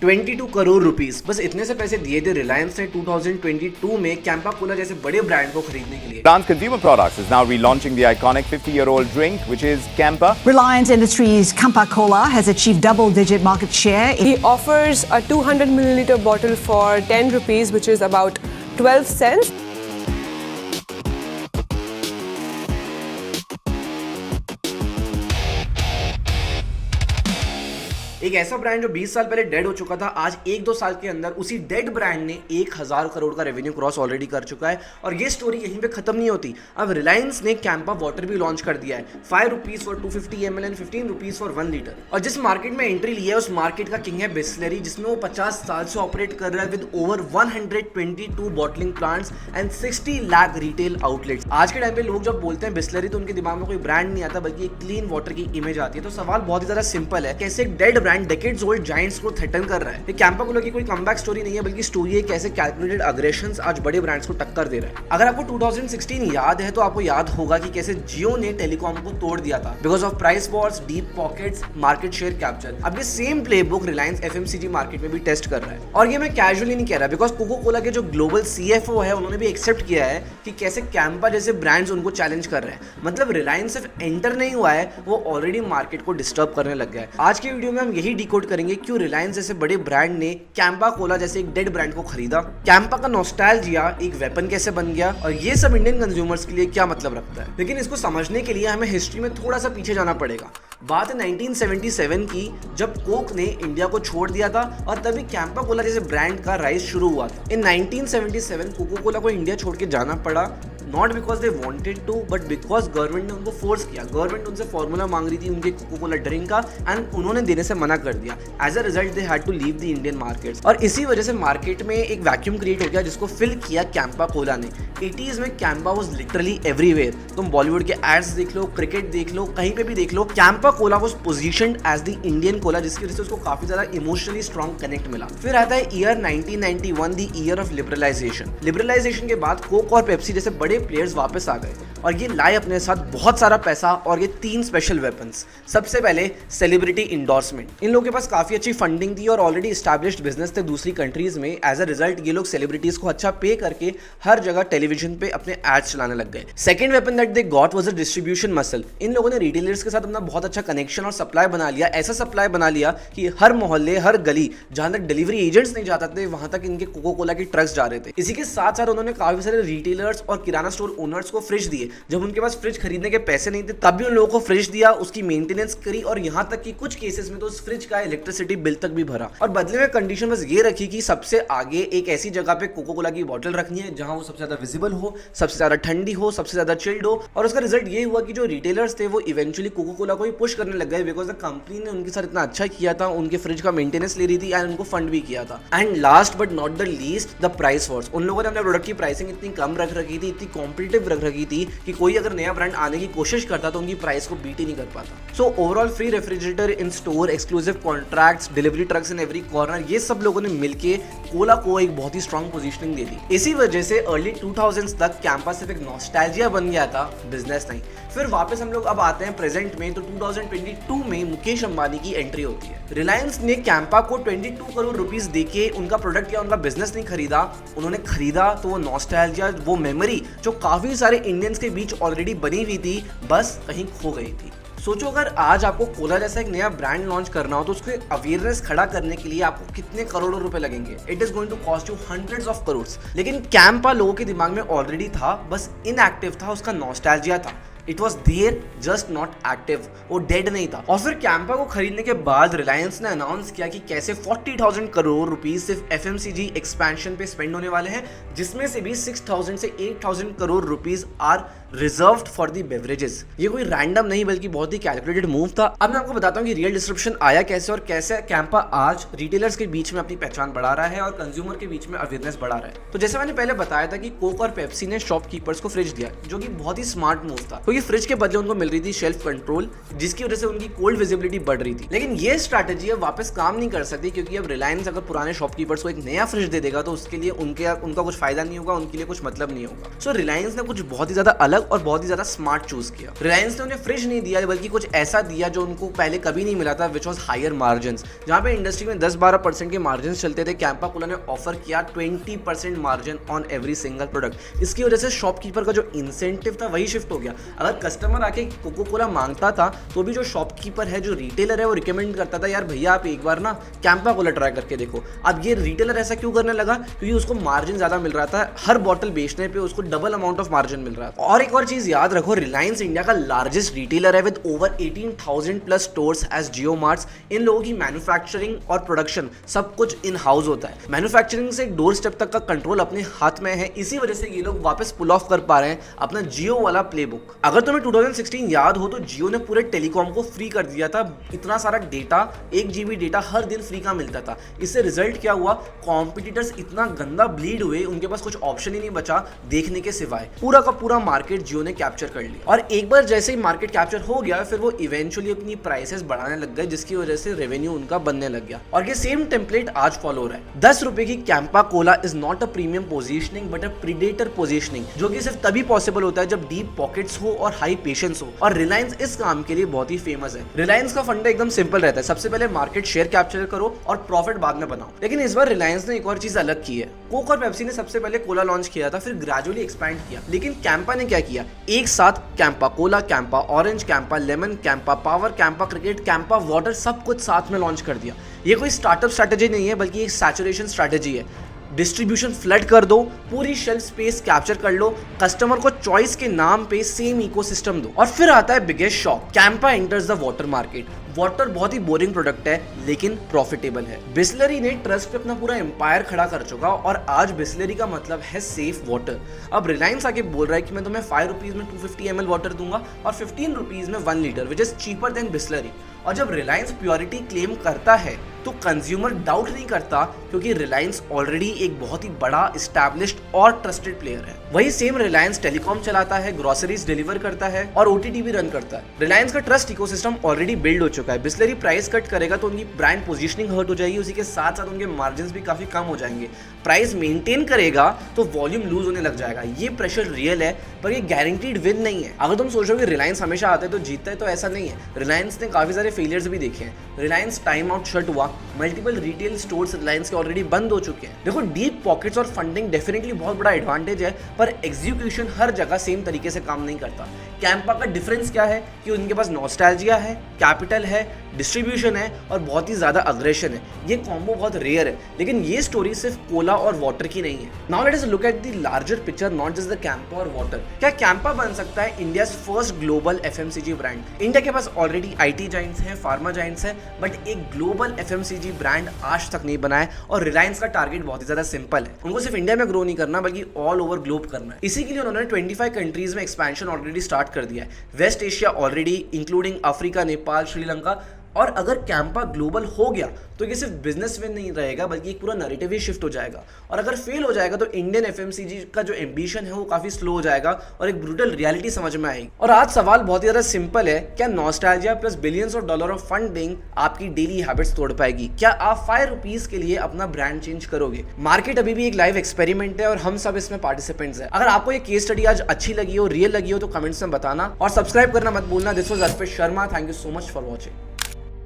22 crore rupees, बस इतने से पैसे दिए थे रिलायंस ने 2022 में कैंपा कोला जैसे बड़े ब्रांड को खरीदने के लिए। Reliance Consumer Products is now relaunching the iconic 50-year-old drink, which is Campa. Reliance Industries Campa Cola has achieved double-digit market share. He offers a 200 milliliter bottle for 10 rupees, which is about 12 cents. एक ऐसा brand जो 20 साल पहले dead हो चुका था, आज 1-2 साल के अंदर उसी डेड ब्रांड ने 1000 करोड़ का रेवेन्यू क्रॉस ऑलरेडी कर चुका है। और ये स्टोरी यहीं पे खत्म नहीं होती। अब रिलायंस ने कैंपा वाटर भी लॉन्च कर दिया है, 5 rupees for 250 ml and 15 rupees for 1 litre. और जिस मार्केट में एंट्री ली है उस मार्केट का किंग है बिस्लरी, जिसमें वो 50 साल से ऑपरेट कर रहा है with over 122 bottling plants and 60 lakh retail outlets. आज के टाइम पे लोग जब बोलते हैं बिस्लरी तो उनके दिमाग में कोई ब्रांड नहीं आता, बल्कि एक क्लीन वाटर की इमेज आती है। तो सवाल बहुत ही ज्यादा सिंपल है, कैसे एक dead brand decades old giants को थ्रेटन कर रहा है। ये कैंपा कोला की कोई कमबैक स्टोरी नहीं है, बल्कि स्टोरी है कैसे कैलकुलेटेड अग्रेशंस आज बड़े ब्रांड्स को टक्कर दे रहा है। अगर आपको 2016 याद है तो आपको याद होगा कि कैसे जियो ने टेलीकॉम को तोड़ दिया था because of price Wars, deep pockets, market share capture. अब ये same playbook Reliance FMCG market में भी टेस्ट कर रहा है। और ये मैं कैजुअली नहीं कह रहा, बिकॉज कोको कोला के जो ग्लोबल CFO है उन्होंने भी एक्सेप्ट किया है कि कैसे कैंपा जैसे ब्रांड्स उनको चैलेंज कर रहे हैं। मतलब रिलायंस सिर्फ एंटर नहीं हुआ है, वो ऑलरेडी मार्केट को डिस्टर्ब करने लग गया है। आज के वीडियो में हम यही डिकोड करेंगे क्यों रिलायंस जैसे बड़े ब्रांड ने कैंपा कोला जैसे एक डेड ब्रांड को खरीदा, कैंपा का नॉस्टैल्जिया एक वेपन कैसे बन गया, और ये सब इंडियन कंज्यूमर्स के लिए क्या मतलब रखता है। लेकिन इसको समझने के लिए हमें हिस्ट्री में थोड़ा सा पीछे जाना पड़ेगा। बात है 1977 की, जब कोक ने इंडिया को छोड़ दिया था और तभी कैंपा कोला जैसे ब्रांड का राइज शुरू हुआ था। इन 1977 कोको कोला को इंडिया छोड़ के जाना पड़ा, not because they wanted to, but because government ने उनको फोर्स किया। गवर्नमेंट उनसे फॉर्मूला मांग रही थी उनके कोको कोला ड्रिंक का, एंड उन्होंने देने से मना कर दिया। As a result they had to leave the Indian markets, और इसी वजह से मार्केट में एक वैक्यूम क्रिएट हो गया जिसको फिल किया कैंपा कोला ने। 80s में कैंपा वाज लिटरली एवरीवेयर। तुम बॉलीवुड के एड्स देख लो, क्रिकेट देख लो, कहीं पे भी देख लो, Campa cola was positioned as the Indian cola, जिसकी वजह से उसको काफी ज्यादा इमोशनली स्ट्रॉन्ग कनेक्ट मिला। फिर आता है year 1991, the year of liberalisation. Liberalisation के बाद कोक और पेप्सी जैसे बड़े प्लेयर्स वापस आ गए और ये लाए अपने साथ बहुत सारा पैसा और ये 3 स्पेशल वेपन्स। सबसे पहले सेलिब्रिटी इंडोर्समेंट। इन लोगों के पास काफी अच्छी फंडिंग थी और ऑलरेडी एस्टैब्लिश्ड बिजनेस थे दूसरी कंट्रीज में। एज अ रिजल्ट ये लोग सेलिब्रिटीज को अच्छा पे करके हर जगह टेलीविजन पे अपने एड्स चलाने लग गए। Second weapon that they got was a distribution muscle. इन लोगों ने रिटेलर्स के साथ अपना बहुत अच्छा कनेक्शन और सप्लाई बना लिया। ऐसा सप्लाई बना लिया कि हर मोहल्ले, हर गली, जहां तक डिलीवरी एजेंट्स नहीं जाते थे वहां तक इनके कोको कोला की ट्रक्स जा रहे थे। इसी के साथ साथ उन्होंने काफी सारे रिटेलर्स और किराना स्टोर ओनर्स को फ्रिज दिए। जब उनके पास फ्रिज खरीदने के पैसे नहीं थे तब भी उन लोगों को फ्रिज दिया, उसकी मेंटेनेंस करी और यहाँ तक कि कुछ केसेस में तो उस फ्रिज का इलेक्ट्रिसिटी बिल तक भी भरा। और बदले में कंडीशन बस ये रखी कि सबसे आगे एक ऐसी जगह पे कोको कोला की बोतल रखनी है जहां वो सबसे ज्यादा विजिबल हो, सबसे ज्यादा ठंडी हो, सबसे ज्यादा चिल्ड हो। और उसका रिजल्ट ये हुआ कि जो रिटेलर्स थे वो इवेंचुअली कोको कोला को ही पुश करने लग गए, बिकॉज द कंपनी ने उनके साथ इतना अच्छा किया था, उनके फ्रिज का मेंटेनेंस ले रही थी एंड उनको फंड भी किया था। And last but not the least, the price Wars. उन लोगों ने अपने प्रोडक्ट की प्राइसिंग इतनी कम रख रखी थी, इतनी कॉम्पिटिटिव रख रखी थी कि कोई अगर नया ब्रांड आने की कोशिश करता तो उनकी प्राइस को बीट ही नहीं कर पाता। So overall free refrigerator in store, exclusive contracts, delivery trucks in every corner, ये सब लोगों ने मिलके कोला को एक बहुत ही स्ट्रॉन्ग पोजीशनिंग दे दी। इसी वजह से अर्ली 2000s तक कैंपा सिर्फ एक नॉस्टैल्जिया बन गया था, बिजनेस नहीं। फिर वापस हम लोग अब आते हैं प्रेजेंट में, तो 2022 में मुकेश अंबानी की एंट्री होती है। रिलायंस ने कैंपा को 22 करोड़ रुपीस देके उनका प्रोडक्ट या उनका बिजनेस नहीं खरीदा, उन्होंने खरीदा तो वो नॉस्टैल्जिया, वो मेमोरी जो काफी सारे इंडियंस के बीच ऑलरेडी बनी हुई थी, बस कहीं खो गई थी। सोचो अगर आज आपको कोला जैसा एक नया ब्रांड लॉन्च करना हो तो उसके अवेयरनेस खड़ा करने के लिए आपको कितने करोड़ों रुपए लगेंगे। It is going to cost you hundreds of crores. लेकिन कैंपा लोगों के दिमाग में ऑलरेडी था, बस इनएक्टिव था, उसका नॉस्टैल्जिया था। It was there just not active, वो डेड नहीं था। और फिर कैंपा को खरीदने के बाद रिलायंस ने अनाउंस किया कि कैसे 40,000 करोड़ रुपीस सिर्फ एफएमसीजी एक्सपेंशन पे स्पेंड होने वाले हैं, जिसमें से भी 6,000 से 8,000 crore rupees are reserved for the beverages. ये कोई रैंडम नहीं बल्कि बहुत ही कैलकुलेटेड मूव था। अब मैं आपको बताता हूँ कि रियल डिस्ट्रप्शन आया कैसे और कैसे कैंपा आज रिटेलर्स के बीच में अपनी पहचान बढ़ा रहा है और कंज्यूमर के बीच में अवेयरनेस बढ़ा रहा है। तो जैसे मैंने पहले बताया था कि कोक और पेप्सी ने शॉपकीपर्स को फ्रिज दिया, जो कि बहुत ही स्मार्ट मूव था, क्योंकि फ्रिज के बदले उनको मिल रही थी शेल्फ कंट्रोल, जिसकी वजह से उनकी कोल्ड विजिबिलिटी बढ़ रही थी। लेकिन ये स्ट्रैटेजी अब वापस काम नहीं कर सकती, क्योंकि अब रिलायंस अगर पुराने शॉपकीपर्स को एक नया फ्रिज दे देगा तो उसके लिए उनका कुछ फायदा नहीं होगा, उनके लिए कुछ मतलब नहीं होगा। सो रिलायंस ने कुछ बहुत ही ज्यादा अलग अलग और बहुत ही ज्यादा स्मार्ट चूज किया। रिलायंस ने उन्हें फ्रिज नहीं दिया बल्कि कुछ ऐसा दिया जो उनको पहले कभी नहीं मिला था, विच वॉज हायर मार्जिन। जहां पे इंडस्ट्री में 10-12% के मार्जिन चलते थे, कैंपा कोला ने ऑफर किया 20% margin on every single product. इसकी वजह से शॉपकीपर का जो इंसेंटिव था वही शिफ्ट हो गया। अगर कस्टमर आके कोको कोला मांगता था तो भी जो शॉपकीपर है, जो रिटेलर है, वो रिकमेंड करता था यार भैया आप एक बार ना कैंपा कोला ट्राई करके देखो। अब ये रिटेलर ऐसा क्यों करने लगा? क्योंकि उसको मार्जिन ज्यादा मिल रहा था, हर बॉटल बेचने पे उसको डबल अमाउंट ऑफ मार्जिन मिल रहा था। और एक और चीज याद रखो, रिलायंस इंडिया का लार्जेस्ट रिटेलर है with over 18,000 plus stores as Jio marts. इन लोगों की मैन्युफैक्चरिंग और प्रोडक्शन सब कुछ इन हाउस होता है। मैन्युफैक्चरिंग से डोर स्टेप तक का कंट्रोल अपने हाथ में है, इसी वजह से ये लोग वापस पुल ऑफ कर पा रहे हैं अपना जियो वाला प्लेबुक। अगर तुम्हें 2016 याद हो तो जियो ने पूरे टेलीकॉम को फ्री कर दिया था। इतना सारा डेटा, 1 GB डेटा हर दिन फ्री का मिलता था। इससे रिजल्ट क्या हुआ? कॉम्पिटिटर्स इतना गंदा ब्लीड हुए, उनके पास कुछ ऑप्शन ही नहीं बचा देखने के सिवाय। पूरा का पूरा मार्केट जियो ने कैप्चर कर लिया। और एक बार जैसे ही मार्केट कैप्चर हो गया, फिर वो इवेंचुअली अपनी प्राइसेस बढ़ाने लग गए, जिसकी वजह से रेवेन्यू उनका बनने लग गया। और ये सेम टेम्पलेट आज फॉलो हो रहा है। 10 रुपए की Campa Cola is not a premium positioning but a predator positioning, जो कि सिर्फ तभी पॉसिबल होता है जब डीप पॉकेट्स हो और हाई पेशेंस हो। और रिलायंस इस काम के लिए बहुत ही फेमस है। रिलायंस का फंडा एकदम सिंपल रहता है, सबसे पहले मार्केट शेयर कैप्चर करो और प्रॉफिट बाद में बनाओ। लेकिन इस बार रिलायंस ने एक और चीज अलग की है। कोक और पेप्सी ने सबसे पहले कोला लॉन्च किया था, फिर ग्रेजुअली एक्सपैंड किया। लेकिन कैंपा ने क्या किया? एक साथ Campa Cola, Campa orange, Campa lemon, Campa power, Campa cricket, Campa water सब कुछ साथ में लॉन्च कर दिया। ये कोई स्टार्टअप स्ट्रैटेजी नहीं है बल्कि एक सैचुरेशन स्ट्रैटेजी है। डिस्ट्रीब्यूशन फ्लड कर दो, पूरी शेल्फ स्पेस कैप्चर कर लो, कस्टमर को चॉइस के नाम पे सेम इकोसिस्टम दो। और फिर आता है biggest shock, Campa enters the water market. Water बहुत ही बोरिंग प्रोडक्ट है लेकिन प्रॉफिटेबल है। बिस्लरी ने ट्रस्ट पे अपना पूरा एम्पायर खड़ा कर चुका और आज बिस्लरी का मतलब है सेफ वाटर। अब रिलायंस आके बोल रहा है कि मैं तुम्हें 5 रुपीज में 250 ml वाटर दूंगा और 15 रुपीज में 1 litre, which is cheaper than Bisleri. और जब रिलायंस प्योरिटी क्लेम करता है तो कंज्यूमर डाउट नहीं करता, क्योंकि रिलायंस ऑलरेडी एक बहुत ही बड़ा एस्टैब्लिश्ड और ट्रस्टेड प्लेयर है। वही सेम रिलायंस टेलीकॉम चलाता है, ग्रोसरीज डिलीवर करता है और OTT भी रन करता है। रिलायंस का ट्रस्ट इकोसिस्टम ऑलरेडी बिल्ड हो चुका है। बिस्लरी प्राइस कट करेगा तो उनकी ब्रांड पोजीशनिंग हर्ट हो जाएगी, उसी के साथ साथ उनके मार्जिन भी काफी कम हो जाएंगे। प्राइस मेंटेन करेगा तो वॉल्यूम लूज होने लग जाएगा। ये प्रेशर रियल है पर ये गारंटीड विन नहीं है। अगर तुम सोचो कि रिलायंस हमेशा आता है तो जीतता है, तो ऐसा नहीं है। रिलायंस ने काफी सारे फेलियर्स भी देखे हैं। रिलायंस टाइम आउट शट हुआ, मल्टीपल रिटेल स्टोर्स रिलायंस के ऑलरेडी बंद हो चुके हैं। देखो, डीप पॉकेट्स और फंडिंग डेफिनेटली बहुत बड़ा एडवांटेज है, पर एग्जीक्यूशन हर जगह सेम तरीके से काम नहीं करता। कैंपा का डिफरेंस क्या है कि उनके पास नॉस्टैल्जिया है, कैपिटल है, डिस्ट्रीब्यूशन है और बहुत ही ज्यादा अग्रेशन है। ये कॉम्बो बहुत रेयर है, लेकिन ये स्टोरी सिर्फ कोला और वाटर की नहीं है। Now let us look at the larger picture, not just the Campa और वाटर। क्या कैंपा बन सकता है India first global FMCG brand? India के पास ऑलरेडी IT जाइंट्स हैं, फार्मा जाइंट्स हैं, बट एक ग्लोबल FMCG ब्रांड आज तक नहीं बना है। और रिलायंस का टारगेट बहुत ही ज्यादा सिंपल है, उनको सिर्फ इंडिया में ग्रो नहीं करना बल्कि ऑल ओवर ग्लोब करना है। इसी के लिए उन्होंने 25 कंट्रीज में एक्सपेंशन ऑलरेडी स्टार्ट कर दिया है। West Asia already, including Africa, Nepal, Sri Lanka. और अगर कैंपा ग्लोबल हो गया तो ये सिर्फ बिजनेस में नहीं रहेगा बल्कि एक पूरा नैरेटिव ही शिफ्ट हो जाएगा। और अगर फेल हो जाएगा तो इंडियन FMCG का जो एम्बिशन है वो काफी स्लो हो जाएगा और एक ब्रूटल रियलिटी समझ में आएगी। और आज सवाल बहुत ही ज्यादा सिंपल है, क्या nostalgia plus billions of dollar of funding आपकी डेली हैबिट्स तोड़ पाएगी? क्या आप 5 रुपीज के लिए अपना ब्रांड चेंज करोगे? मार्केट अभी भी एक लाइव एक्सपेरिमेंट है और हम सब इसमें पार्टिसिपेंट्स हैं। अगर आपको ये केस स्टडी आज अच्छी लगी हो, रियल लगी हो, तो कमेंट्स में बताना और सब्सक्राइब करना मत भूलना। This was Arpit Sharma, thank you so much for watching.